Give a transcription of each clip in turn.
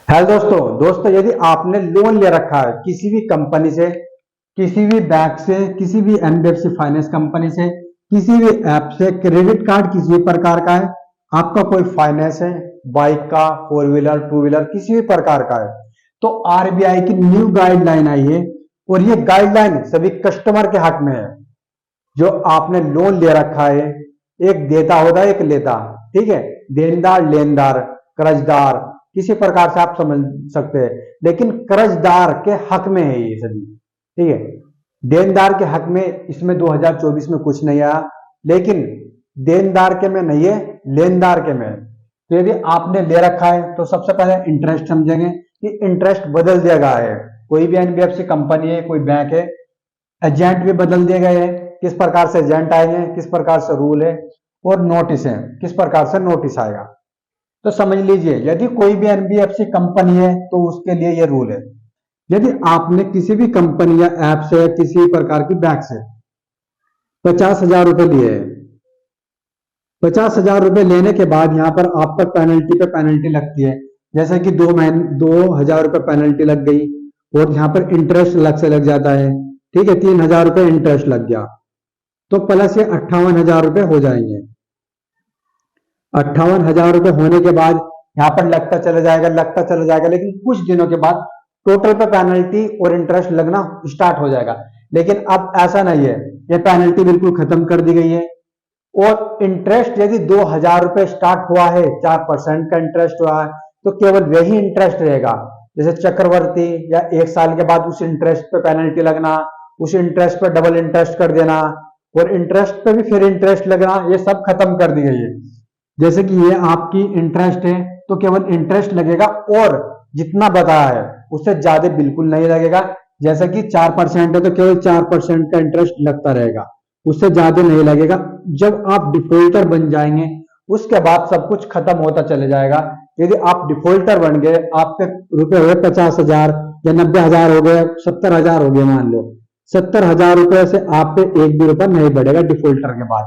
Hello दोस्तों यदि आपने लोन ले रखा है किसी भी कंपनी से, किसी भी बैंक से, किसी भी एनबीएफसी फाइनेंस कंपनी से, किसी भी ऐप से, क्रेडिट कार्ड किसी भी प्रकार का है, आपका कोई फाइनेंस है, बाइक का, फोर व्हीलर, टू व्हीलर, किसी भी प्रकार का है, तो आरबीआई की न्यू गाइडलाइन आई है और ये गाइडलाइन सभी कस्टमर के हक में है। जो आपने लोन ले रखा है, एक देता होता है, एक लेता, ठीक है। देनदार, लेनदार, कर्जदार, किसी प्रकार से आप समझ सकते हैं, लेकिन कर्जदार के हक में है ये सभी, ठीक है। देनदार के हक में इसमें 2024 में कुछ नहीं आया, लेकिन देनदार के में नहीं है, लेनदार के में है। तो यदि आपने ले रखा है तो सबसे पहले इंटरेस्ट समझेंगे कि इंटरेस्ट बदल दिया गया है। कोई भी एनबीएफसी कंपनी है, कोई बैंक है, एजेंट भी बदल दिए गए हैं, किस प्रकार से एजेंट आएंगे, किस प्रकार से रूल है, और नोटिस है, किस प्रकार से नोटिस आएगा। तो समझ लीजिए, यदि कोई भी एनबीएफसी कंपनी है तो उसके लिए ये रूल है। यदि आपने किसी भी कंपनी या ऐप से, किसी प्रकार की बैंक से 50,000 रुपए लिए हैं, 50,000 रुपए लेने के बाद यहाँ पर आप पर पेनल्टी पे पेनल्टी लगती है। जैसे कि 2,000 रुपए पेनल्टी लग गई और यहाँ पर इंटरेस्ट अलग से लग जाता है, ठीक है। 3,000 रुपए इंटरेस्ट लग गया, तो प्लस ये 58,000 रुपए हो जाएंगे। 58,000 रुपए होने के बाद यहाँ पर लगता चला जाएगा, लगता चला जाएगा, लेकिन कुछ दिनों के बाद टोटल पे पेनल्टी और इंटरेस्ट लगना स्टार्ट हो जाएगा। लेकिन अब ऐसा नहीं है, ये पेनल्टी बिल्कुल खत्म कर दी गई है। और इंटरेस्ट यदि 2,000 रुपए स्टार्ट हुआ है, 4% का इंटरेस्ट हुआ है, तो केवल वही इंटरेस्ट रहेगा। जैसे चक्रवर्ती, या 1 साल के बाद उस इंटरेस्ट पे पेनल्टी लगना, उस इंटरेस्ट पे डबल इंटरेस्ट कर देना, और इंटरेस्ट पे भी फिर इंटरेस्ट लगना, ये सब खत्म कर दी गई है। जैसे कि ये आपकी इंटरेस्ट है तो केवल इंटरेस्ट लगेगा, और जितना बताया है उससे ज्यादा बिल्कुल नहीं लगेगा। जैसे कि 4% है तो केवल 4% का इंटरेस्ट लगता रहेगा, उससे ज्यादा नहीं लगेगा। जब आप डिफॉल्टर बन जाएंगे उसके बाद सब कुछ खत्म होता चले जाएगा। यदि आप डिफॉल्टर बन गए, आपके रुपए हुए 50,000 या 90,000 हो गए, 70,000 हो गए, मान लो 70,000 रुपए से आप पे एक भी रुपया नहीं बढ़ेगा डिफॉल्टर के बाद।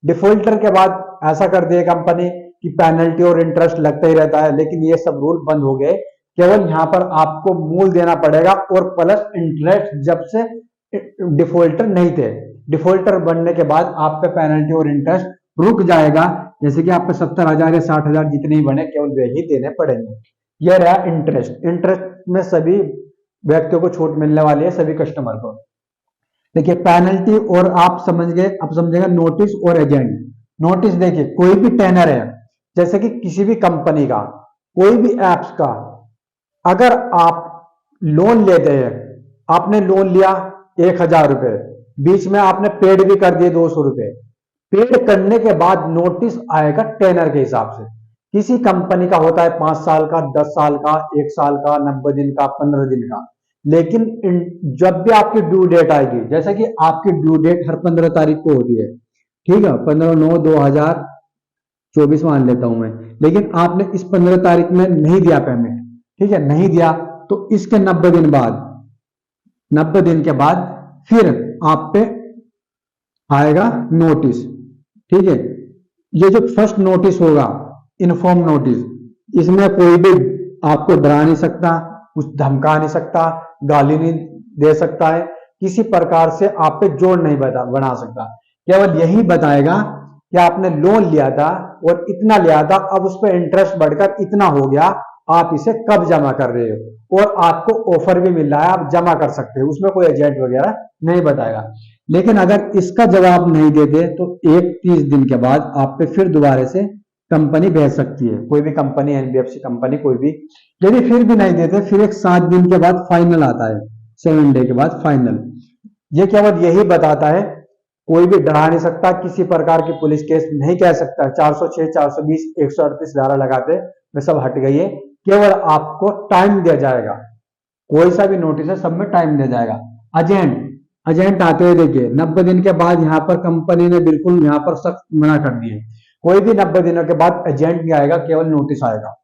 डिफॉल्टर के बाद ऐसा कर दिए कंपनी कि पेनल्टी और इंटरेस्ट लगता ही रहता है, लेकिन ये सब रूल बंद हो गए। केवल यहाँ पर आपको मूल देना पड़ेगा और प्लस इंटरेस्ट, जब से डिफॉल्टर नहीं थे। डिफॉल्टर बनने के बाद आप पे पेनल्टी और इंटरेस्ट रुक जाएगा। जैसे कि आप पे 70,000 या 60,000 जितने ही बने, केवल वे ही देने पड़ेंगे। यह रहा इंटरेस्ट। इंटरेस्ट में सभी व्यक्तियों को छूट मिलने वाली है, सभी कस्टमर को। देखिए पेनल्टी और आप समझ गए, अब समझेगा नोटिस और एजेंट। नोटिस देखिए, कोई भी टेनर है, जैसे कि किसी भी कंपनी का, कोई भी एप्स का, अगर आप लोन लेते हैं, आपने लोन लिया 1,000 रुपए, बीच में आपने पेड भी कर दिए 200 रुपए, पेड करने के बाद नोटिस आएगा टेनर के हिसाब से। किसी कंपनी का होता है 5 साल का, 10 साल का, 1 साल का, 90 दिन का, 15 दिन का। लेकिन जब भी आपकी ड्यू डेट आएगी, जैसे कि आपकी ड्यू डेट हर 15 तारीख को होती है, ठीक है, 15/9/2024 मान लेता हूं मैं। लेकिन आपने इस 15 तारीख में नहीं दिया पेमेंट, ठीक है, नहीं दिया, तो इसके 90 दिन बाद, 90 दिन के बाद फिर आप पे आएगा नोटिस, ठीक है। ये जो फर्स्ट नोटिस होगा, इन्फॉर्म नोटिस, इसमें कोई भी आपको डरा नहीं सकता, कुछ धमका नहीं सकता, गाली नहीं दे सकता है, किसी प्रकार से आप पे जोर नहीं बना सकता। केवल यही बताएगा कि आपने लोन लिया था और इतना लिया था, अब उस पर इंटरेस्ट बढ़कर इतना हो गया, आप इसे कब जमा कर रहे हो, और आपको ऑफर भी मिल रहा है, आप जमा कर सकते हो। उसमें कोई एजेंट वगैरह नहीं बताएगा। लेकिन अगर इसका जवाब नहीं देते तो 30 दिन के बाद आप पे फिर दोबारा से कंपनी भेज सकती है, कोई भी कंपनी, एनबीएफसी कंपनी, कोई भी। यदि फिर भी नहीं देते, फिर एक 7 दिन के बाद फाइनल आता है, 7 डे के बाद फाइनल। ये केवल यही बताता है, कोई भी डरा नहीं सकता, किसी प्रकार की पुलिस केस नहीं कह सकता। 406, 420, 138 धारा लगाते वे सब हट गई है। केवल आपको टाइम दिया जाएगा, कोई सा भी नोटिस है, सब में टाइम दिया जाएगा। एजेंट, एजेंट आते हुए देखिए 90 दिन के बाद यहाँ पर कंपनी ने बिल्कुल यहाँ पर सख्त मना कर दिए, कोई भी 90 दिनों के बाद एजेंट नहीं आएगा, केवल नोटिस आएगा।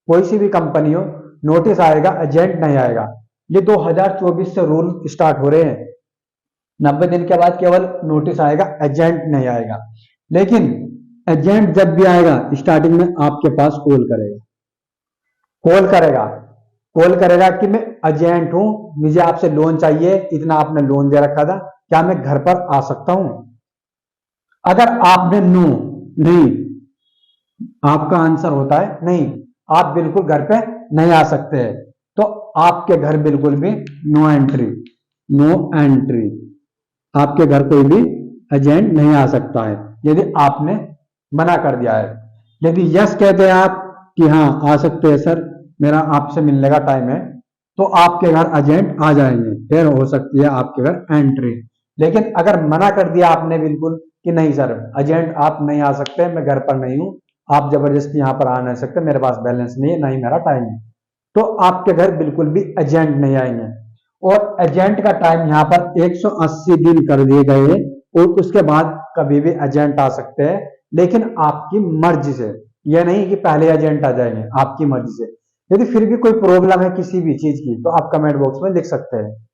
कोई सी भी कंपनी हो, नोटिस आएगा, एजेंट नहीं आएगा। ये 2024 से रूल स्टार्ट हो रहे हैं। 90 दिन के बाद केवल नोटिस आएगा, एजेंट नहीं आएगा। लेकिन एजेंट जब भी आएगा, स्टार्टिंग में आपके पास कॉल करेगा, कॉल करेगा, कॉल करेगा कि मैं एजेंट हूं, मुझे आपसे लोन चाहिए, इतना आपने लोन दे रखा था, क्या मैं घर पर आ सकता हूं? अगर आपने नो, नहीं, आपका आंसर होता है नहीं, आप बिल्कुल घर पे नहीं आ सकते हैं, तो आपके घर बिल्कुल भी नो एंट्री, नो एंट्री, आपके घर कोई भी एजेंट नहीं आ सकता है यदि आपने मना कर दिया है। यदि यस कहते हैं आप कि हाँ आ सकते हैं सर, मेरा आपसे मिलने का टाइम है, तो आपके घर एजेंट आ जाएंगे, फिर हो सकती है आपके घर एंट्री। लेकिन अगर मना कर दिया आपने बिल्कुल कि नहीं सर एजेंट आप नहीं आ सकते, मैं घर पर नहीं हूं, आप जबरदस्ती यहां पर आ नहीं सकते, मेरे पास बैलेंस नहीं है, नहीं मेरा टाइम है, तो आपके घर बिल्कुल भी एजेंट नहीं आएंगे। और एजेंट का टाइम यहाँ पर 180 दिन कर दिए गए, और उसके बाद कभी भी एजेंट आ सकते हैं, लेकिन आपकी मर्जी से, यह नहीं कि पहले एजेंट आ जाएंगे, आपकी मर्जी से। यदि फिर भी कोई प्रॉब्लम है किसी भी चीज की, तो आप कमेंट बॉक्स में लिख सकते हैं।